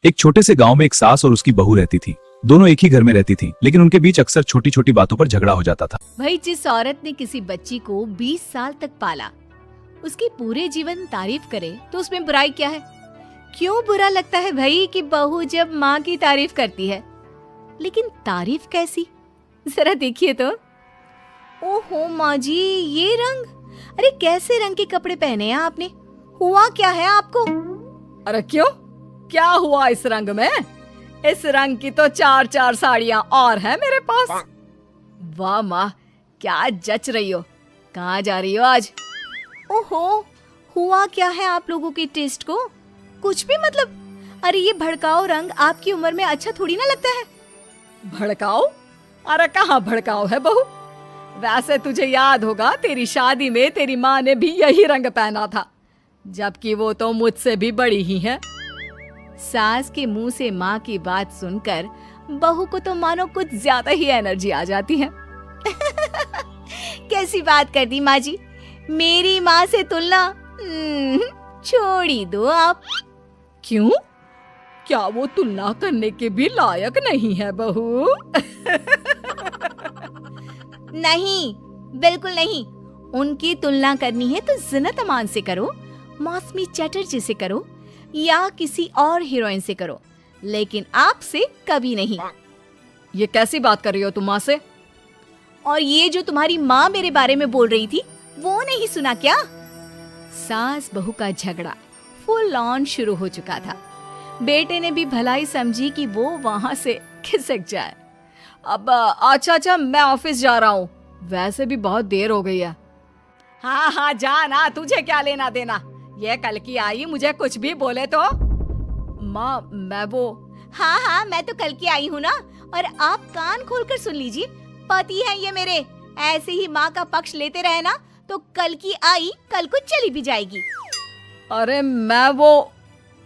एक छोटे से गांव में एक सास और उसकी बहू रहती थी। दोनों एक ही घर में रहती थी, लेकिन उनके बीच अक्सर छोटी छोटी बातों पर झगड़ा हो जाता था। भाई, जिस औरत ने किसी बच्ची को 20 साल तक पाला, उसकी पूरे जीवन तारीफ करे तो उसमें बुराई क्या है? क्यों बुरा लगता है भाई कि बहू जब माँ की तारीफ करती है? लेकिन तारीफ कैसी? जरा देखिए तो। ओहो माँ जी, ये रंग! अरे कैसे रंग के कपड़े पहने हैं आपने? हुआ क्या है आपको? अरे क्यों, क्या हुआ इस रंग में? इस रंग की तो 4-4 साड़ियाँ और हैं मेरे पास। वाह माँ, क्या जच रही हो। कहाँ जा रही हो आज? ओहो, हुआ क्या है आप लोगों के टेस्ट को? कुछ भी मतलब। अरे ये भड़काऊ रंग आपकी उम्र में अच्छा थोड़ी ना लगता है। भड़काओ? अरे कहाँ भड़काओ है बहू। वैसे तुझे याद होगा, तेरी शादी में तेरी माँ ने भी यही रंग पहना था, जबकि वो तो मुझसे भी बड़ी ही है। सास के मुंह से माँ की बात सुनकर बहू को तो मानो कुछ ज्यादा ही एनर्जी आ जाती है। कैसी बात कर दी माँ जी, मेरी माँ से तुलना छोड़ ही दो आप। क्यों? क्या वो तुलना करने के भी लायक नहीं है बहू? नहीं, बिल्कुल नहीं। उनकी तुलना करनी है तो ज़ीनत अमान से करो, मौसमी चटर्जी से करो, या किसी और हीरोइन से करो, लेकिन आपसे कभी नहीं। ये कैसी बात कर रही हो तुम माँ से? और ये जो तुम्हारी माँ मेरे बारे में बोल रही थी, वो नहीं सुना क्या? सास बहू का झगड़ा फुल ऑन शुरू हो चुका था। बेटे ने भी भलाई समझी कि वो वहां से खिसक जाए। अब अच्छा, मैं ऑफिस जा रहा हूँ। वैसे भी बहुत देर हो गई है। हाँ, जा ना, तुझे क्या लेना देना। ये कल की आई मुझे कुछ भी बोले तो। माँ मैं वो। हाँ, मैं तो कल की आई हूँ ना, और आप कान खोलकर सुन लीजिए। पति है ये मेरे, ऐसे ही माँ का पक्ष लेते रहे ना तो कल की आई कल को चली भी जाएगी। अरे मैं वो।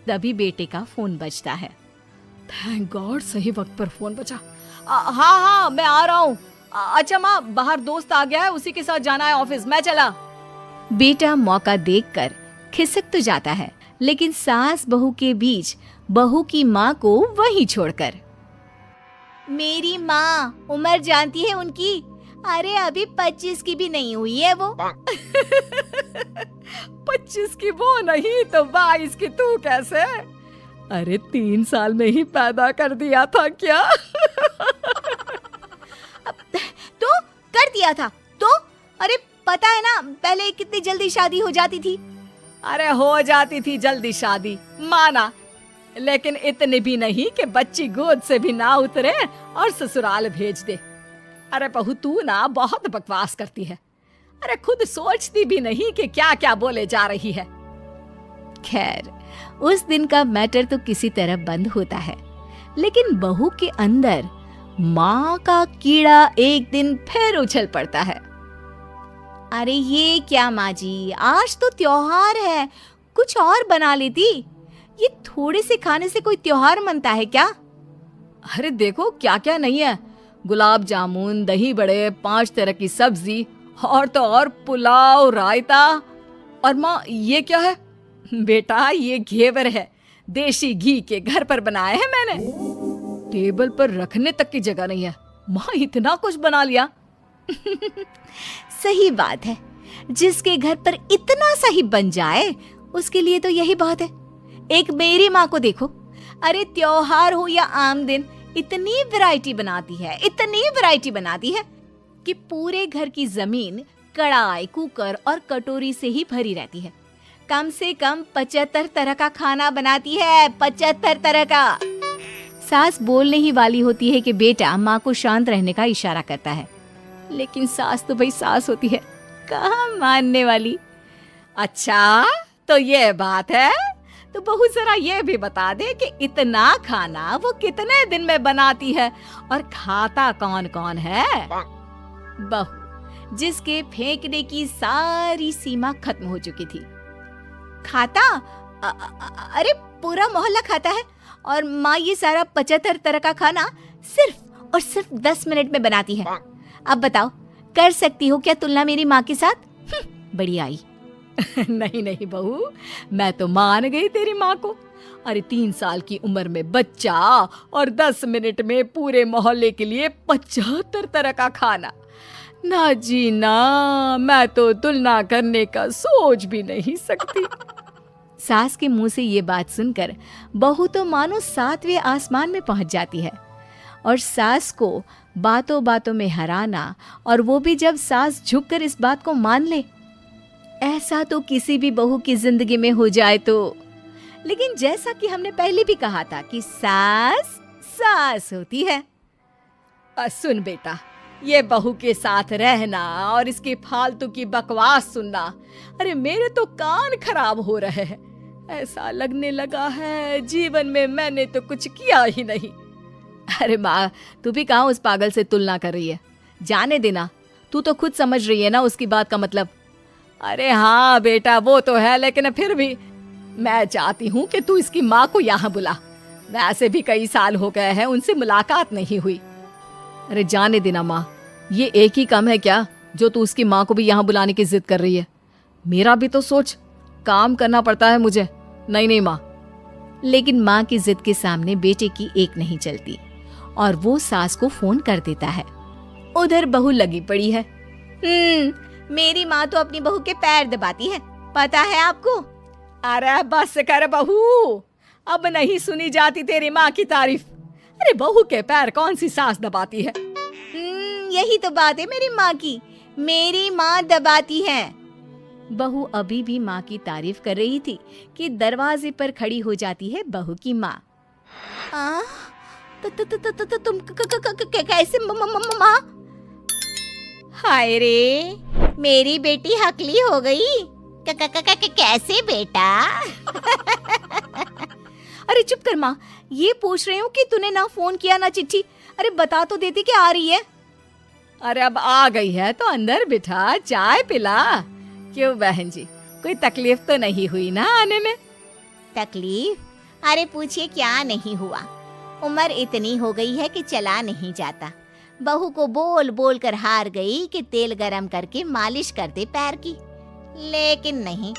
तभी बेटे का फोन बजता है। थैंक गॉड, सही वक्त पर फोन बजा। हाँ, मैं आ रहा हूँ। अच्छा माँ, बाहर दोस्त आ गया है, उसी के साथ जाना है ऑफिस, मैं चला। बेटा मौका देखकर खिसक तो जाता है, लेकिन सास बहू के बीच बहू की माँ को वहीं छोड़कर। मेरी माँ, उम्र जानती है उनकी? अरे अभी 25 की भी नहीं हुई है वो। 25 की वो नहीं तो 22 की तू कैसे? अरे 3 साल में ही पैदा कर दिया था क्या? तो कर दिया था तो? अरे पता है ना, पहले कितनी जल्दी शादी हो जाती थी। अरे हो जाती थी जल्दी शादी, माना, लेकिन इतनी भी नहीं कि बच्ची गोद से भी ना उतरे और ससुराल भेज दे। अरे बहू, तू ना बहुत बकवास करती है। अरे खुद सोचती भी नहीं कि क्या क्या बोले जा रही है। खैर, उस दिन का मैटर तो किसी तरह बंद होता है, लेकिन बहू के अंदर माँ का कीड़ा एक दिन फिर उछल पड़ता है। अरे ये क्या माँ जी, आज तो त्योहार है, कुछ और बना लेती। ये थोड़े से खाने से कोई त्योहार मनता है क्या? अरे देखो क्या क्या नहीं है। गुलाब जामुन, दही बड़े, 5 तरह की सब्जी, और तो और पुलाव, रायता। और माँ ये क्या है? बेटा ये घेवर है, देसी घी के, घर पर बनाए हैं मैंने। टेबल पर रखने तक की जगह नहीं है। माँ इतना कुछ बना लिया। सही बात है, जिसके घर पर इतना सही बन जाए उसके लिए तो यही बहुत है। एक मेरी माँ को देखो, अरे त्योहार हो या आम दिन, इतनी वैरायटी बनाती है कि पूरे घर की जमीन कढ़ाई, कुकर और कटोरी से ही भरी रहती है। कम से कम 75 तरह का खाना बनाती है, 75 तरह का। सास बोलने ही वाली होती है कि बेटा माँ को शांत रहने का इशारा करता है, लेकिन सास तो भाई सास होती है, कहाँ मानने वाली। अच्छा तो ये बात है, तो बहू जरा ये भी बता दे कि इतना खाना वो कितने दिन में बनाती है और खाता कौन कौन है? बहू, जिसके फेंकने की सारी सीमा खत्म हो चुकी थी। खाता? अरे पूरा मोहल्ला खाता है, और माँ ये सारा 75 तरह का खाना सिर्फ और सिर्फ 10 मिनट में बनाती है। अब बताओ, कर सकती हो क्या तुलना मेरी माँ के साथ? बड़ी आई। नहीं बहू, मैं तो मान गई तेरी माँ को। अरे 3 साल की उम्र में बच्चा और 10 मिनट में पूरे मोहल्ले के लिए 75 तरह का खाना। ना जी ना, मैं तो तुलना करने का सोच भी नहीं सकती। सास के मुंह से ये बात सुनकर बहू तो मानो 7वें आसमान में पहुंच जाती है। और सास को बातों बातों में हराना, और वो भी जब सास झुककर इस बात को मान ले, ऐसा तो किसी भी बहू की जिंदगी में हो जाए तो। लेकिन जैसा कि हमने पहले भी कहा था कि सास सास होती है। सुन बेटा, ये बहू के साथ रहना और इसकी फालतू की बकवास सुनना, अरे मेरे तो कान खराब हो रहे हैं। ऐसा लगने लगा है जीवन में मैंने तो कुछ किया ही नहीं। अरे माँ, तू भी कहाँ उस पागल से तुलना कर रही है? जाने देना, तू तो खुद समझ रही है ना उसकी बात का मतलब। अरे हाँ बेटा, वो तो है, लेकिन फिर भी मैं चाहती हूँ कि तू इसकी माँ को यहाँ बुला। वैसे भी कई साल हो गए हैं उनसे मुलाकात नहीं हुई। अरे जाने देना माँ, ये एक ही काम है क्या जो तू उसकी माँ को भी यहाँ बुलाने की जिद कर रही है? मेरा भी तो सोच, काम करना पड़ता है मुझे। नहीं माँ। लेकिन माँ की जिद के सामने बेटे की एक नहीं चलती और वो सास को फोन कर देता है। उधर बहू लगी पड़ी है। मेरी माँ तो अपनी बहू के पैर दबाती है, पता है आपको? अरे बस कर बहू, अब नहीं सुनी जाती तेरी माँ की तारीफ। अरे बहू के पैर कौन सी सास दबाती है? यही तो बात है मेरी माँ की, मेरी माँ दबाती है। बहू अभी भी माँ की तारीफ कर रही थी कि दरवाजे पर खड़ी हो जाती है बहू की माँ। तुम कैसे माँ? हाय रे, मेरी बेटी हकली हो गई। कैसे बेटा? अरे चुप कर माँ, ये पूछ रही हूँ कि तूने ना फोन किया ना चिट्ठी। अरे बता तो देती कि आ रही है। अरे अब आ गई है तो अंदर बिठा, चाय पिला। क्यों बहन जी, कोई तकलीफ तो नहीं हुई ना आने में? तकलीफ? अरे पूछिए क्या नहीं हुआ। उम्र इतनी हो गई है कि चला नहीं जाता। बहू को बोल बोल कर हार गई कि तेल गरम करके मालिश कर दे पैर की, लेकिन नहीं।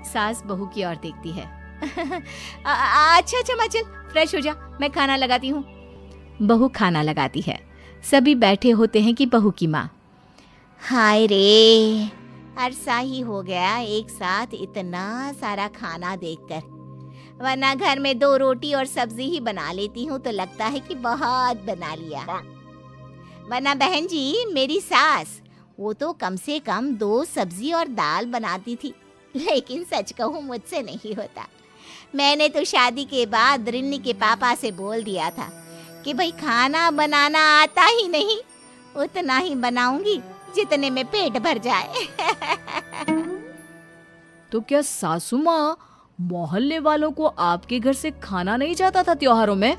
सास बहू की ओर देखती है। अच्छा माँ, चल फ्रेश हो जा, मैं खाना लगाती हूँ। बहू खाना लगाती है। सभी बैठे होते हैं कि बहू की माँ, हाय रे, अरसा ही हो गया एक साथ इतना सारा खाना देखकर, वरना घर में 2 रोटी और सब्जी ही बना लेती हूँ तो लगता है कि बहुत बना लिया। वरना बहन जी, मेरी सास वो तो कम से कम 2 सब्जी और दाल बनाती थी, लेकिन सच कहूँ मुझसे नहीं होता। मैंने तो शादी के बाद रिन्नी के पापा से बोल दिया था कि भाई खाना बनाना आता ही नहीं, उतना ही बनाऊंगी जितने में पेट भर जाए। तो क्या सासू माँ मोहल्ले वालों को आपके घर से खाना नहीं जाता था त्योहारों में?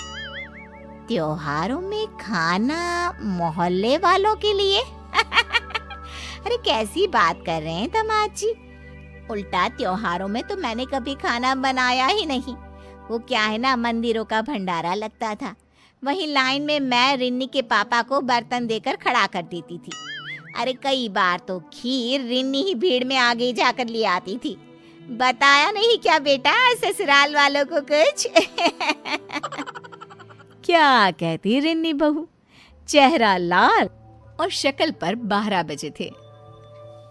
त्योहारों में खाना मोहल्ले वालों के लिए? अरे कैसी बात कर रहे हैं दामाद जी? उल्टा त्योहारों में तो मैंने कभी खाना बनाया ही नहीं। वो क्या है ना, मंदिरों का भंडारा लगता था, वहीं लाइन में मैं रिन्नी के पापा को बर्तन देकर खड़ा कर देती थी। अरे कई बार तो खीर रिन्नी ही भीड़ में आगे जाकर ले आती थी। बताया नहीं क्या बेटा ससुराल वालों को कुछ? क्या कहती रिन्नी बहू? चेहरा लाल और शक्ल पर 12 बजे थे।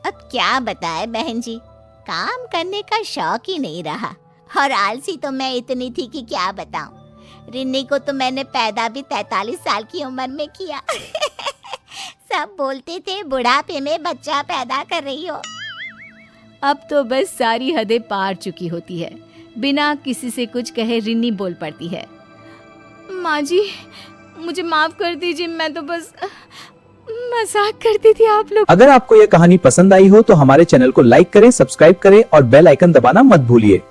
अब क्या बताए बहन जी, काम करने का शौक ही नहीं रहा और आलसी तो मैं इतनी थी कि क्या बताऊं। रिन्नी को तो मैंने पैदा भी 43 साल की उम्र में किया। सब बोलते थे बुढ़ापे में बच्चा पैदा कर रही हो। अब तो बस सारी हदें पार चुकी होती है। बिना किसी से कुछ कहे रिन्नी बोल पड़ती है, माँ जी मुझे माफ कर दीजिए, मैं तो बस मजाक करती थी आप लोग। अगर आपको यह कहानी पसंद आई हो तो हमारे चैनल को लाइक करें, सब्सक्राइब करें और बेल आइकन दबाना मत भूलिए।